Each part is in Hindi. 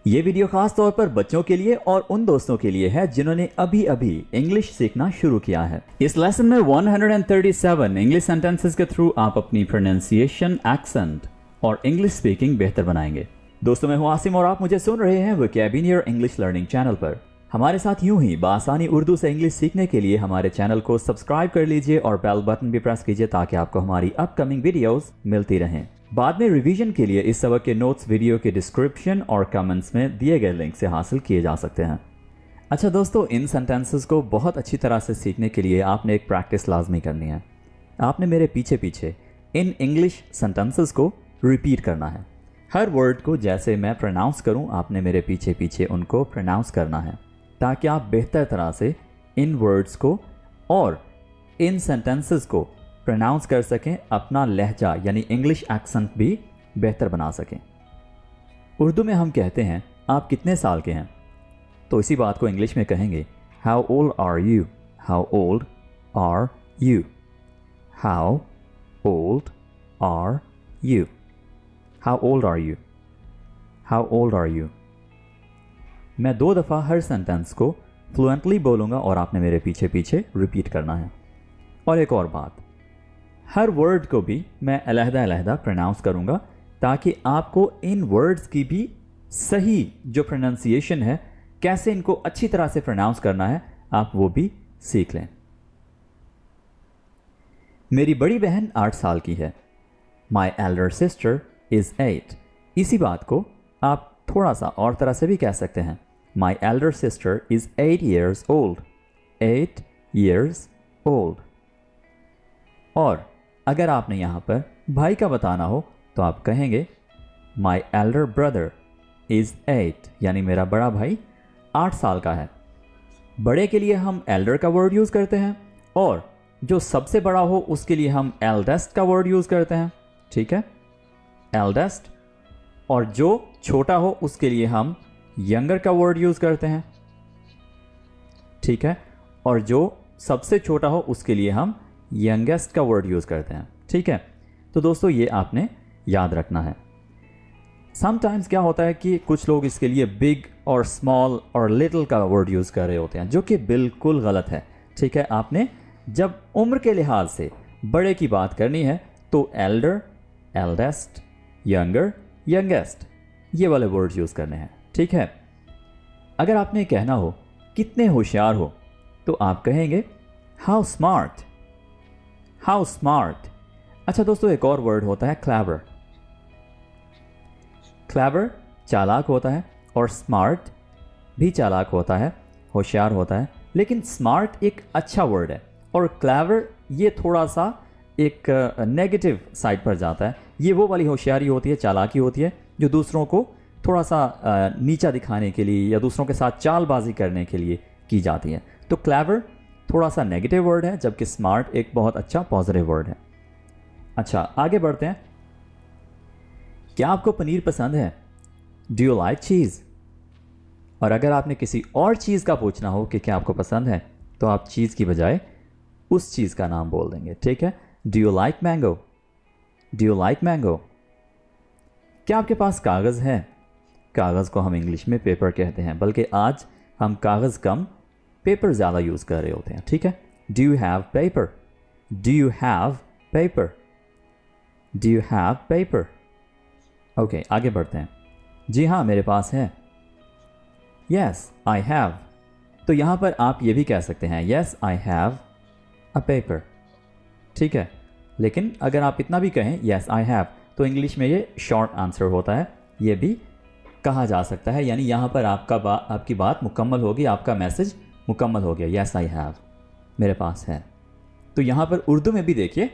ये वीडियो खास तौर पर बच्चों के लिए और उन दोस्तों के लिए है जिन्होंने अभी अभी इंग्लिश सीखना शुरू किया है। इस लेसन में 137 इंग्लिश सेंटेंसेस के थ्रू आप अपनी प्रोनाउंसिएशन, एक्सेंट और इंग्लिश स्पीकिंग बेहतर बनाएंगे। दोस्तों, मैं हूं आसिम और आप मुझे सुन रहे हैं वोकैब्युलरी इंग्लिश लर्निंग चैनल पर। हमारे साथ यूं ही बासानी उर्दू से इंग्लिश सीखने के लिए हमारे चैनल को सब्सक्राइब कर लीजिए और बेल बटन भी प्रेस कीजिए ताकि आपको हमारी अपकमिंग वीडियोस मिलती रहें। बाद में रिवीजन के लिए इस सबक के नोट्स वीडियो के डिस्क्रिप्शन और कमेंट्स में दिए गए लिंक से हासिल किए जा सकते हैं। अच्छा दोस्तों, इन सेंटेंसेस को बहुत अच्छी तरह से सीखने के लिए आपने एक प्रैक्टिस लाजमी करनी है। आपने मेरे पीछे पीछे इन इंग्लिश सेंटेंसेस को रिपीट करना है। हर वर्ड को जैसे मैं प्रोनाउंस करूं, आपने मेरे पीछे पीछे उनको प्रोनाउंस करना है ताकि आप बेहतर तरह से इन वर्ड्स को और इन सेंटेंसेस को प्रोनाउंस कर सकें, अपना लहजा यानी इंग्लिश एक्सेंट भी बेहतर बना सकें। उर्दू में हम कहते हैं आप कितने साल के हैं, तो इसी बात को इंग्लिश में कहेंगे how old are you, how old are you, how old are you, how old are you, how old are you. मैं 2 दफ़ा हर सेंटेंस को फ्लुएंटली बोलूँगा और आपने मेरे पीछे पीछे रिपीट करना है। और एक और बात, हर वर्ड को भी मैं अलहदा अलहदा प्रोनाउंस करूँगा ताकि आपको इन वर्ड्स की भी सही जो प्रोनाउंसिएशन है, कैसे इनको अच्छी तरह से प्रोनाउंस करना है, आप वो भी सीख लें। मेरी बड़ी बहन 8 साल की है। My elder sister is 8। इसी बात को आप थोड़ा सा और तरह से भी कह सकते हैं। My elder sister is 8 years old। 8 years old। और अगर आपने यहाँ पर भाई का बताना हो तो आप कहेंगे माई एल्डर ब्रदर इज़ 8, यानी मेरा बड़ा भाई 8 साल का है। बड़े के लिए हम एल्डर का वर्ड यूज़ करते हैं और जो सबसे बड़ा हो उसके लिए हम एल्डेस्ट का वर्ड यूज़ करते हैं। ठीक है, एल्डेस्ट। और जो छोटा हो उसके लिए हम यंगर का वर्ड यूज़ करते हैं। ठीक है, और जो सबसे छोटा हो उसके लिए हम यंगेस्ट का वर्ड यूज़ करते हैं। ठीक है, तो दोस्तों ये आपने याद रखना है। समटाइम्स क्या होता है कि कुछ लोग इसके लिए बिग और स्मॉल और लिटिल का वर्ड यूज़ कर रहे होते हैं, जो कि बिल्कुल गलत है। ठीक है, आपने जब उम्र के लिहाज से बड़े की बात करनी है तो एल्डर, एल्डेस्ट, यंगर, यंगेस्ट, ये वाले वर्ड्स यूज़ करने हैं। ठीक है, अगर आपने कहना हो कितने होशियार हो तो आप कहेंगे हाउ स्मार्ट, हाउ स्मार्ट। अच्छा दोस्तों, एक और वर्ड होता है क्लेवर। क्लेवर चालाक होता है और स्मार्ट भी चालाक होता है, होशियार होता है, लेकिन स्मार्ट एक अच्छा वर्ड है और क्लेवर ये थोड़ा सा एक नेगेटिव साइड पर जाता है। ये वो वाली होशियारी होती है, चालाकी होती है जो दूसरों को थोड़ा सा नीचा दिखाने के लिए या दूसरों के साथ चालबाजी करने के लिए की जाती है। तो क्लेवर थोड़ा सा नेगेटिव वर्ड है, जबकि स्मार्ट एक बहुत अच्छा पॉजिटिव वर्ड है। अच्छा, आगे बढ़ते हैं। क्या आपको पनीर पसंद है? डू यू लाइक चीज़? और अगर आपने किसी और चीज़ का पूछना हो कि क्या आपको पसंद है, तो आप चीज़ की बजाय उस चीज़ का नाम बोल देंगे। ठीक है, do you like mango? Do you like mango? क्या आपके पास कागज़ है? कागज़ को हम इंग्लिश में पेपर कहते हैं, बल्कि आज हम कागज़ कम पेपर ज़्यादा यूज़ कर रहे होते हैं। ठीक है, do you have paper? Do you have paper? Do you have paper? Okay, आगे बढ़ते हैं। जी हाँ, मेरे पास है। Yes I have. तो यहाँ पर आप ये भी कह सकते हैं yes I have a paper. ठीक है, लेकिन अगर आप इतना भी कहें यस आई हैव, तो इंग्लिश में ये शॉर्ट आंसर होता है, ये भी कहा जा सकता है। यानी यहाँ पर आपकी बात मुकम्मल होगी, आपका मैसेज मुकम्मल हो गया। यस आई हैव, मेरे पास है। तो यहाँ पर उर्दू में भी देखिए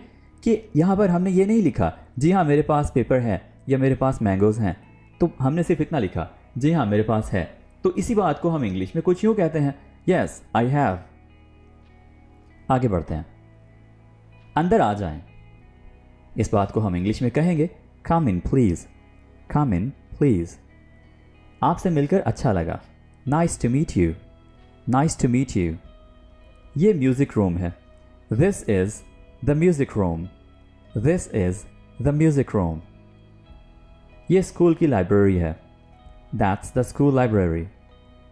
कि यहाँ पर हमने ये नहीं लिखा जी हाँ मेरे पास पेपर है या मेरे पास मैंगोज़ हैं, तो हमने सिर्फ इतना लिखा जी हाँ मेरे पास है। तो इसी बात को हम इंग्लिश में कुछ यूँ कहते हैं, यस आई हैव। आगे बढ़ते हैं। अंदर आ जाएं, इस बात को हम इंग्लिश में कहेंगे कम इन प्लीज़। Come in please. आपसे मिलकर अच्छा लगा। Nice to meet you. Nice to meet you. ये म्यूज़िक रूम है। This is the music room. This is the music room. ये स्कूल की लाइब्रेरी है। That's the school library.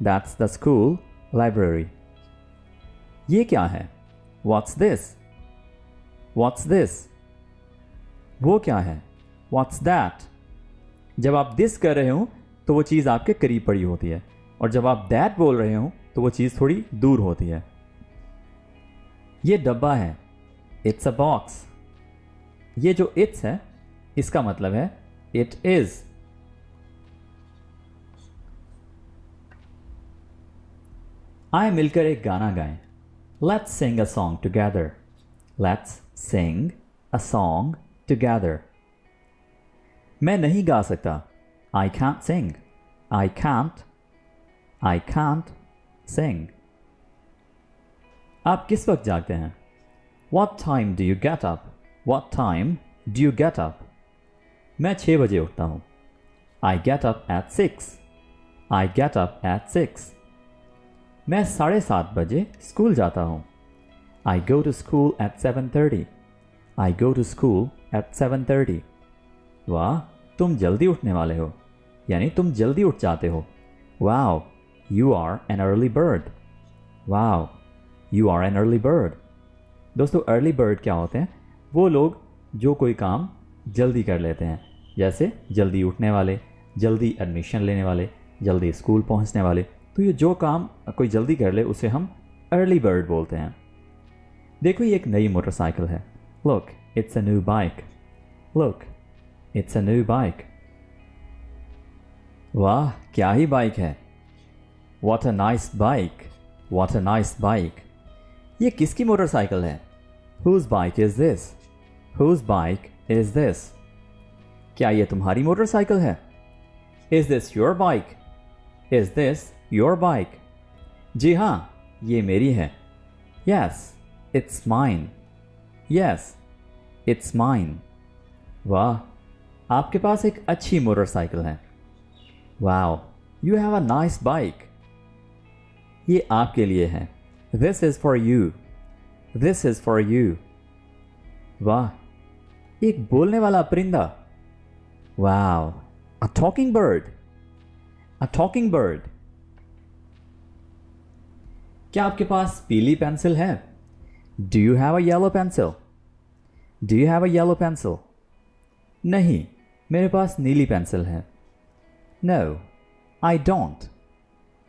That's the school library. ये क्या है? What's this? What's this? वो क्या है? What's that? जब आप this कर रहे हो तो वो चीज़ आपके करीब पड़ी होती है, और जब आप that बोल रहे हो तो वो चीज़ थोड़ी दूर होती है। ये डब्बा है। It's a box. ये जो it's है इसका मतलब है it is. आए मिलकर एक गाना गाएं। Let's sing a song together. Let's sing a song together. मैं नहीं गा सकता। I can't sing. I can't sing. आप किस वक्त जागते हैं? What time do you get up? What time do you get up? मैं 6 बजे उठता हूँ। I get up at 6. I get up at 6. मैं 7:30 बजे स्कूल जाता हूँ। I go to school at 7:30. I go to school at 7:30. वाह, तुम जल्दी उठने वाले हो, यानी तुम जल्दी उठ जाते हो। Wow, you are an early bird. Wow, you are an early bird. दोस्तों, अर्ली बर्ड क्या होते हैं? वो लोग जो कोई काम जल्दी कर लेते हैं, जैसे जल्दी उठने वाले, जल्दी एडमिशन लेने वाले, जल्दी स्कूल पहुंचने वाले। तो ये जो काम कोई जल्दी कर ले उसे हम अर्ली बर्ड बोलते हैं। देखो, ये एक नई मोटरसाइकिल है। Look, it's a new bike. Look, it's a new bike. वाह, क्या ही बाइक है। What a nice bike. What a nice bike. ये किसकी मोटरसाइकिल है? Whose bike is this? Whose bike is this? क्या ये तुम्हारी मोटरसाइकिल है? Is this your bike? Is this your bike? जी हाँ, ये मेरी है। Yes, it's mine. Yes, it's mine. वाह, आपके पास एक अच्छी मोटरसाइकिल है। Wow, you have a nice bike. ये आपके लिए है। This is for you. This is for you. वाह, एक बोलने वाला परिंदा। Wow, a talking bird. A talking bird. क्या आपके पास पीली पेंसिल है? Do you have a yellow pencil? Do you have a yellow pencil? नहीं, मेरे पास नीली पेंसिल है। No, I don't.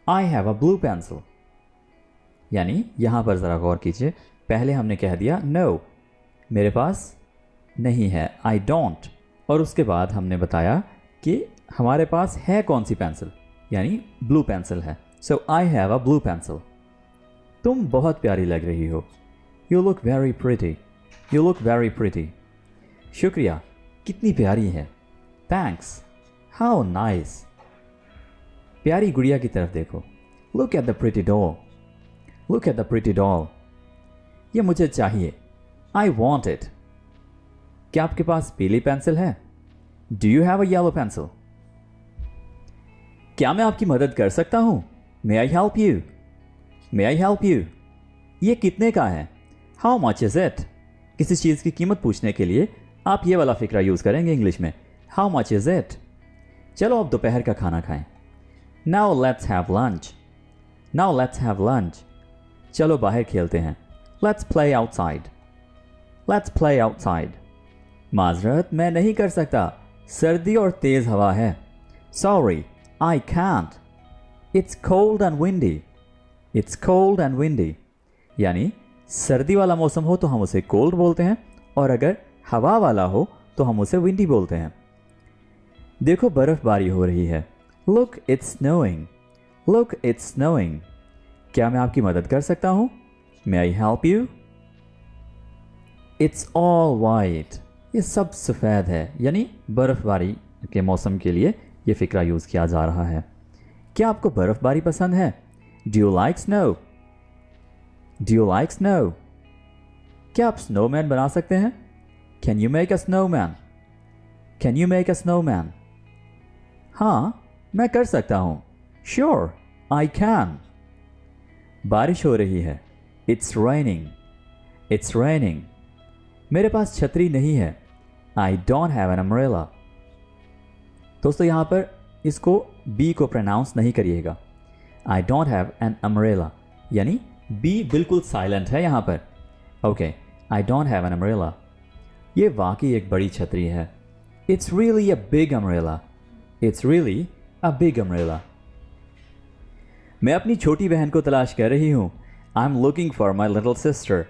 I have a blue pencil. यानी यहां पर जरा गौर कीजिए, पहले हमने कह दिया no, मेरे पास नहीं है, I don't, और उसके बाद हमने बताया कि हमारे पास है कौन सी पेंसिल, यानी ब्लू पेंसिल है। So I have a blue pencil. तुम बहुत प्यारी लग रही हो। You look very pretty. You look very pretty. शुक्रिया, कितनी प्यारी है। Thanks. How nice. प्यारी गुड़िया की तरफ देखो। Look at the pretty doll. Look at the pretty doll. ये मुझे चाहिए। I want it. क्या आपके पास पीली पेंसिल है? Do you have a yellow pencil? क्या मैं आपकी मदद कर सकता हूं? May I help you? May I help you? ये कितने का है? How much is it? किसी चीज़ की कीमत पूछने के लिए आप ये वाला फिक्रा यूज़ करेंगे इंग्लिश में। How much is it? चलो अब दोपहर का खाना खाएं। Now let's have lunch. Now let's have lunch. चलो बाहर खेलते हैं। Let's play outside. Let's play outside. माजरत, मैं नहीं कर सकता, सर्दी और तेज हवा है। Sorry, I can't. It's cold and windy. It's cold and windy. यानी सर्दी वाला मौसम हो तो हम उसे कोल्ड बोलते हैं, और अगर हवा वाला हो तो हम उसे विंडी बोलते हैं। देखो, बर्फबारी हो रही है। Look, it's snowing. Look, it's snowing. क्या मैं आपकी मदद कर सकता हूँ? May I help you? It's all white. ये सब सफ़ेद है, यानी बर्फबारी के मौसम के लिए ये फिक्रा यूज़ किया जा रहा है। क्या आपको बर्फबारी पसंद है? Do you like snow? Do you like snow? क्या आप स्नोमैन बना सकते हैं? Can you make a snowman? Can you make a snowman? हाँ, मैं कर सकता हूँ। Sure, I can. बारिश हो रही है। It's raining. It's raining. मेरे पास छतरी नहीं है। I don't have an umbrella. दोस्तों, यहाँ पर इसको बी को प्रोनाउंस नहीं करिएगा। I don't have an umbrella, यानी बी बिल्कुल साइलेंट है यहाँ पर। Okay, I don't have an umbrella. ये वाकई एक बड़ी छतरी है। It's really a big umbrella. It's really a big umbrella. मैं अपनी छोटी बहन को तलाश कर रही हूँ। आई am looking for my little sister.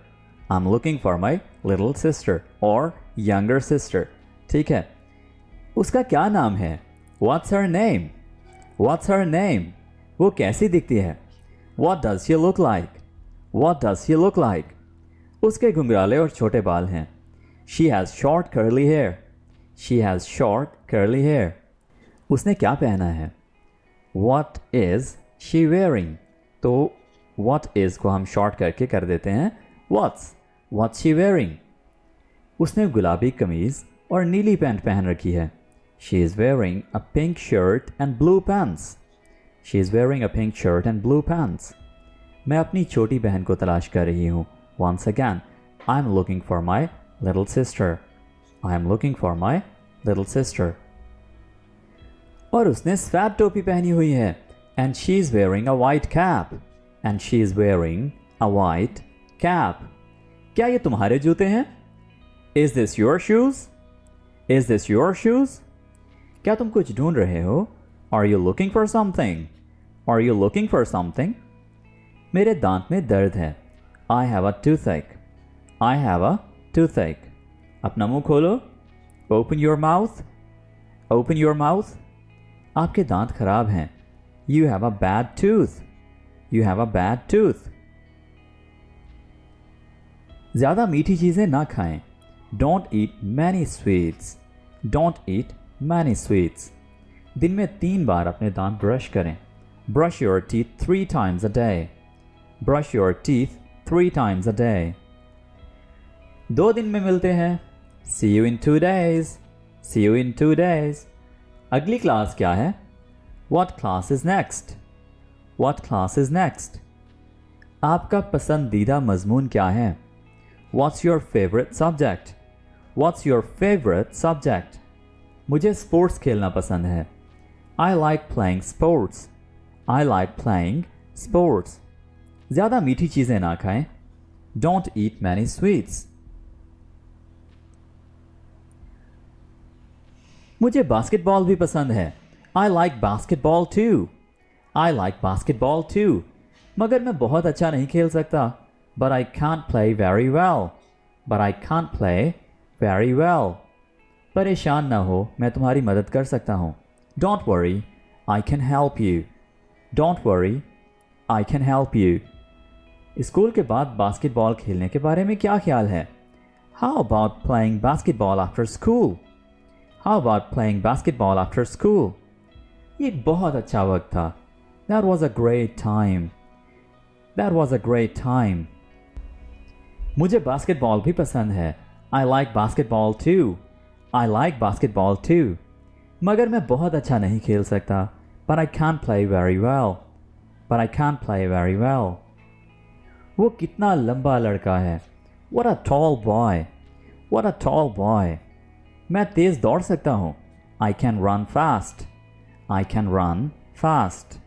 I am looking for my little sister और यंगर सिस्टर। ठीक है, उसका क्या नाम है? What's her name? What's her name? वो कैसी दिखती है? What does she look like? What does she look like? उसके घुंघराले और छोटे बाल हैं। She has short curly hair. She has short curly hair. उसने क्या पहना है? What is she wearing? तो व्हाट इज़ को हम शॉर्ट करके कर देते हैं व्हाट्स शी वेयरिंग? उसने गुलाबी कमीज़ और नीली पैंट पहन रखी है। She is wearing a pink shirt and blue pants. She is wearing a pink shirt and blue pants. मैं अपनी छोटी बहन को तलाश कर रही हूँ। Once again, I am looking for my little sister. I am looking for my little sister. और उसने सफ़ेद टोपी पहनी हुई है। And she is wearing a white cap. And she is wearing a white cap. क्या ये तुम्हारे जूते हैं? Is this your shoes? Is this your shoes? क्या तुम कुछ ढूंढ रहे हो? Are you looking for something? Are you looking for something? मेरे दांत में दर्द है। I have a toothache. I have a toothache. अपना मुंह खोलो। Open your mouth. Open your mouth. आपके दांत खराब हैं। You have a bad tooth. You have a bad tooth. ज़्यादा मीठी चीज़ें ना खाएं। Don't eat many sweets. Don't eat many sweets. दिन में 3 बार अपने दांत ब्रश करें। Brush your teeth 3 times a day. Brush your teeth 3 times a day. 2 दिन में मिलते हैं। See you in 2 days. See you in 2 days. अगली क्लास क्या है? What class is next? What class is next? आपका पसंदीदा मजमून क्या है? What's your favorite subject? What's your favorite subject? मुझे स्पोर्ट्स खेलना पसंद है। I like playing sports. I like playing sports. ज़्यादा मीठी चीज़ें ना खाएं। Don't eat many sweets. मुझे बास्केटबॉल भी पसंद है। I like basketball too. I like basketball too. मगर मैं बहुत अच्छा नहीं खेल सकता। But I can't play very well. But I can't play very well. परेशान ना हो, मैं तुम्हारी मदद कर सकता हूँ। Don't worry, I can help you. Don't worry, I can help you. School के बाद बास्केटबॉल खेलने के बारे में क्या ख्याल है? How about playing basketball after school? How about playing basketball after school? ये एक बहुत अच्छा वक्त था। That was a great time. That was a great time. मुझे बास्केटबॉल भी पसंद है। I like basketball too. I like basketball too. मगर मैं बहुत अच्छा नहीं खेल सकता। But I can't play very well. But I can't play very well. वो कितना लंबा लड़का है। What a tall boy. What a tall boy. मैं तेज़ दौड़ सकता हूँ। I can run fast. I can run fast.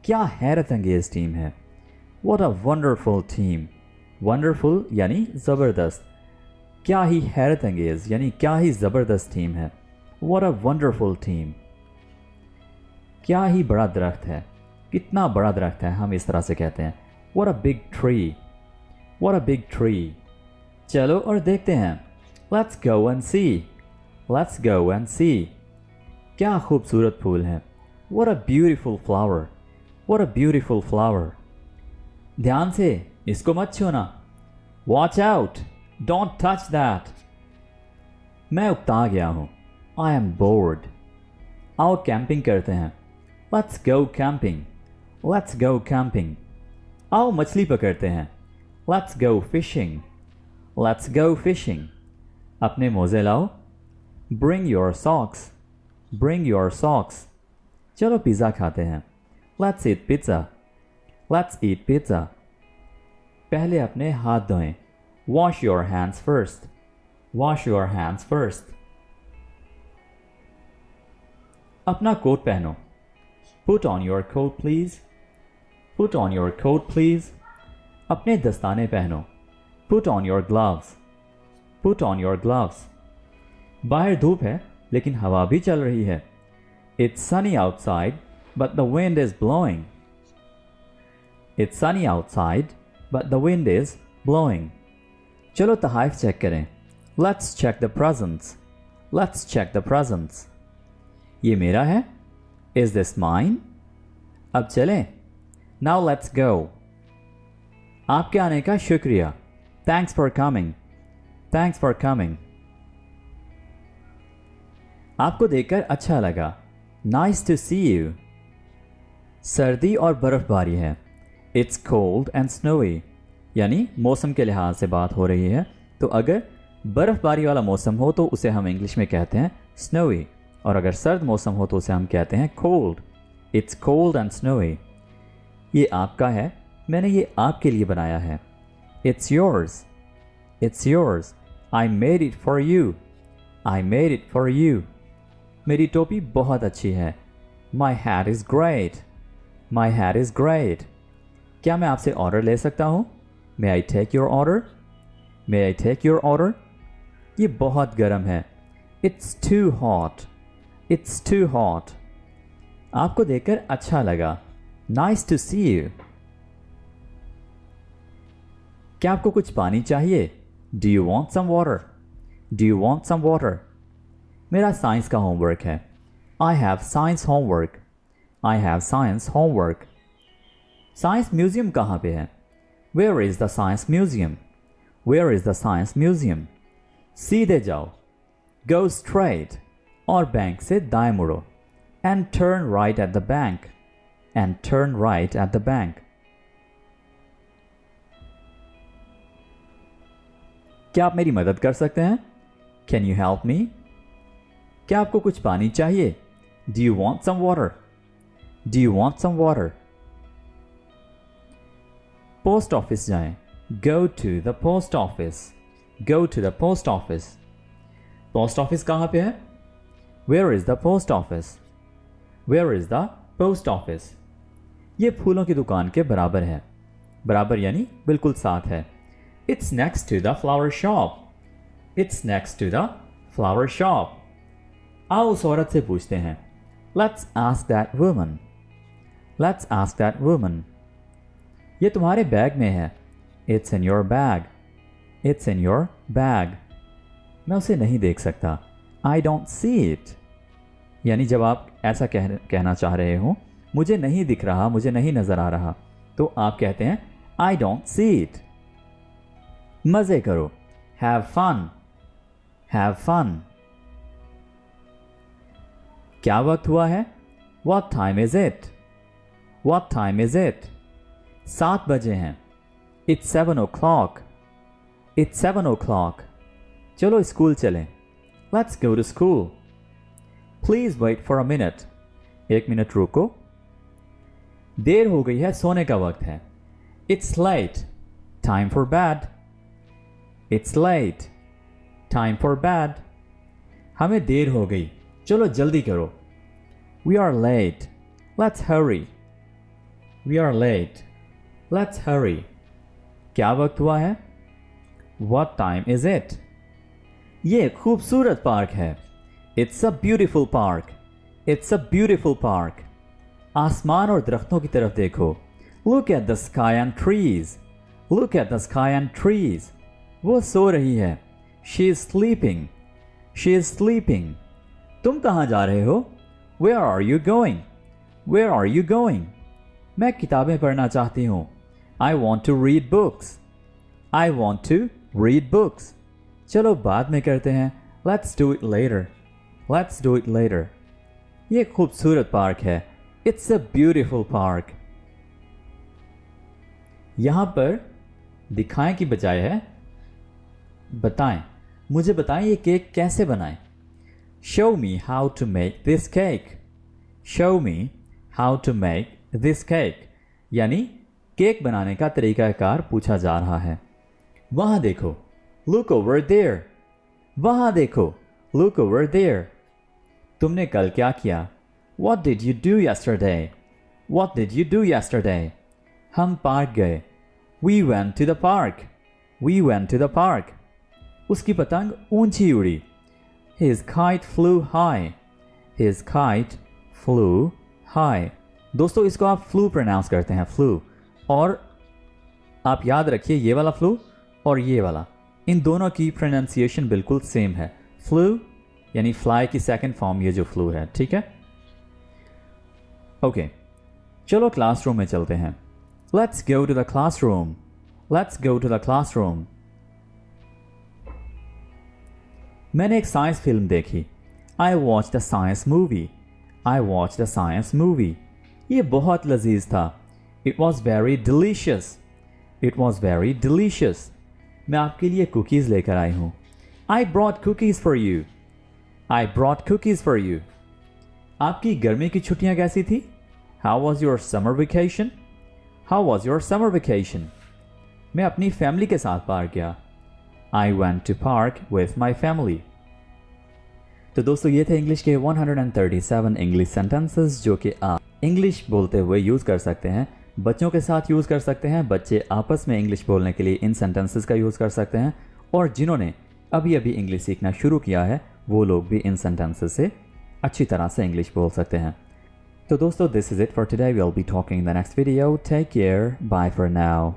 क्या हैरत अंगेज़ टीम है। What a wonderful team. Wonderful यानी ज़बरदस्त। क्या ही हैरत अंगेज़ यानी क्या ही ज़बरदस्त टीम है। What a wonderful team. क्या ही बड़ा दरख्त है। कितना बड़ा दरख्त है, हम इस तरह से कहते हैं। What a big tree. What a big tree. चलो और देखते हैं। Let's go and see. Let's go and see. क्या खूबसूरत फूल हैं। What a beautiful flower. What a beautiful flower. ध्यान से, इसको मत छूना। Watch out. Don't touch that. मैं उकता गया हूँ। I am bored. आओ कैंपिंग करते हैं। Let's go camping. Let's go camping. आओ मछली पकड़ते हैं। Let's go fishing. Let's go fishing. अपने मोज़े लाओ। Bring your socks. Bring your socks. चलो पिज़्ज़ा खाते हैं। Let's eat pizza. Let's eat pizza. पहले अपने हाथ धोएं। Wash your hands first. Wash your hands first. अपना कोट पहनो। Put on your coat please. Put on your coat please. अपने दस्ताने पहनो। Put on your gloves. Put on your gloves. बाहर धूप है लेकिन हवा भी चल रही है। It's sunny outside but the wind is blowing. It's sunny outside but the wind is blowing. चलो तहाइफ चेक करें। Let's check the presents. Let's check the presents. ये मेरा है। Is this mine? अब चलें। Now let's go. आपके आने का शुक्रिया। Thanks for coming. Thanks for coming. आपको देखकर अच्छा लगा। Nice to see you. सर्दी और बर्फबारी है। It's cold and snowy. यानी मौसम के लिहाज से बात हो रही है, तो अगर बर्फबारी वाला मौसम हो तो उसे हम इंग्लिश में कहते हैं snowy, और अगर सर्द मौसम हो तो उसे हम कहते हैं cold. It's cold and snowy. ये आपका है, मैंने ये आपके लिए बनाया है। It's yours. It's yours. I made it for you. I made it for you. मेरी टोपी बहुत अच्छी है। My hat is great. My hat is great. क्या मैं आपसे ऑर्डर ले सकता हूँ? May I take your order? May I take your order? ये बहुत गर्म है। It's too hot. It's too hot. आपको देखकर अच्छा लगा। Nice to see you. क्या आपको कुछ पानी चाहिए? Do you want some water? Do you want some water? मेरा साइंस का होमवर्क है। I have science homework. I have science homework. Science museum कहाँ पे है? Where is the science museum? Where is the science museum? सीधे जाओ। Go straight. और बैंक से दाएं मुड़ो। And turn right at the bank. And turn right at the bank. क्या आप मेरी मदद कर सकते हैं? Can you help me? क्या आपको कुछ पानी चाहिए? Do you want some water? Do you want some water? Post office जाएं। Go to the post office. Go to the post office. Post office कहाँ पे है? Where is the post office? Where is the post office? ये फूलों की दुकान के बराबर है। बराबर यानी बिल्कुल साथ है। It's next to the flower shop. It's next to the flower shop. आओ उस औरत से पूछते हैं। Let's ask that woman. Let's ask that woman. ये तुम्हारे बैग में है। It's in your bag. It's in your bag. मैं उसे नहीं देख सकता। I don't see it. यानी जब आप ऐसा कहना चाह रहे हो, मुझे नहीं दिख रहा, मुझे नहीं नजर आ रहा, तो आप कहते हैं I don't see it. मजे करो। Have fun. Have fun. क्या वक्त हुआ है? What time is it? What time is it? 7 बजे हैं। It's 7 o'clock. It's 7 o'clock. चलो स्कूल चलें। Let's go to school. Please wait for a minute. 1 minute रुको। देर हो गई है, सोने का वक्त है। It's late. Time for bed. It's late. Time for bed. हमें देर हो गई, चलो जल्दी करो। We are late. Let's hurry. We are late. Let's hurry. क्या वक्त हुआ है? What time is it? ये एक खूबसूरत पार्क है। It's a beautiful park. It's a beautiful park. आसमान और दरख्तों की तरफ देखो। Look at the sky and trees. Look at the sky and trees. वो सो रही है। She is sleeping. She is sleeping. तुम कहाँ जा रहे हो? Where are you going? Where are you going? मैं किताबें पढ़ना चाहती हूँ। I want to read books. I want to read books. चलो बाद में करते हैं। Let's do it later. Let's do it later. ये खूबसूरत पार्क है। It's a beautiful park. यहां पर दिखाएं की बजाय है बताएं। मुझे बताएं ये केक कैसे बनाएं। Show me how to make this cake. Show me how to make this cake. यानी केक बनाने का तरीकाकार पूछा जा रहा है। वहां देखो। Look over there. वहां देखो। Look over there. तुमने कल क्या किया? What did you do yesterday? What did you do yesterday? हम पार्क गए. We went to the park. We went to the park. उसकी पतंग ऊंची उड़ी. His kite flew high. His kite flew high. दोस्तों इसको आप flew प्रोनाउंस करते हैं, flew. और आप याद रखिए ये वाला flew और ये वाला, इन दोनों की प्रोनाउंसिएशन बिल्कुल सेम है. flew यानी फ्लाई की सेकंड फॉर्म ये जो flew है, ठीक है. ओके, चलो क्लासरूम में चलते हैं. Let's go to the classroom. Let's go to the classroom. मैंने एक साइंस फिल्म देखी. I watched a science movie. I watched a science movie. ये बहुत लजीज था. It was very delicious. It was very delicious. मैं आपके लिए कुकीज़ लेकर आई हूँ. I brought cookies for you. I brought cookies for you. आपकी गर्मी की छुट्टियाँ कैसी थी? How was your summer vacation? How was your summer vacation? मैं अपनी फैमिली के साथ पार्क गया. I went to park with my family. तो दोस्तों ये थे इंग्लिश के 137 इंग्लिश सेंटेंसेस जो कि आप इंग्लिश बोलते हुए यूज़ कर सकते हैं. बच्चों के साथ यूज़ कर सकते हैं. बच्चे आपस में इंग्लिश बोलने के लिए इन सेंटेंसेस का यूज़ कर सकते हैं. और जिन्होंने अभी अभी इंग्लिश सीखना शुरू किया है वो लोग भी इन सेंटेंसेस से अच्छी तरह से इंग्लिश बोल सकते हैं. तो दोस्तों this is it for today. We will be talking in the next video. Take care. Bye for now.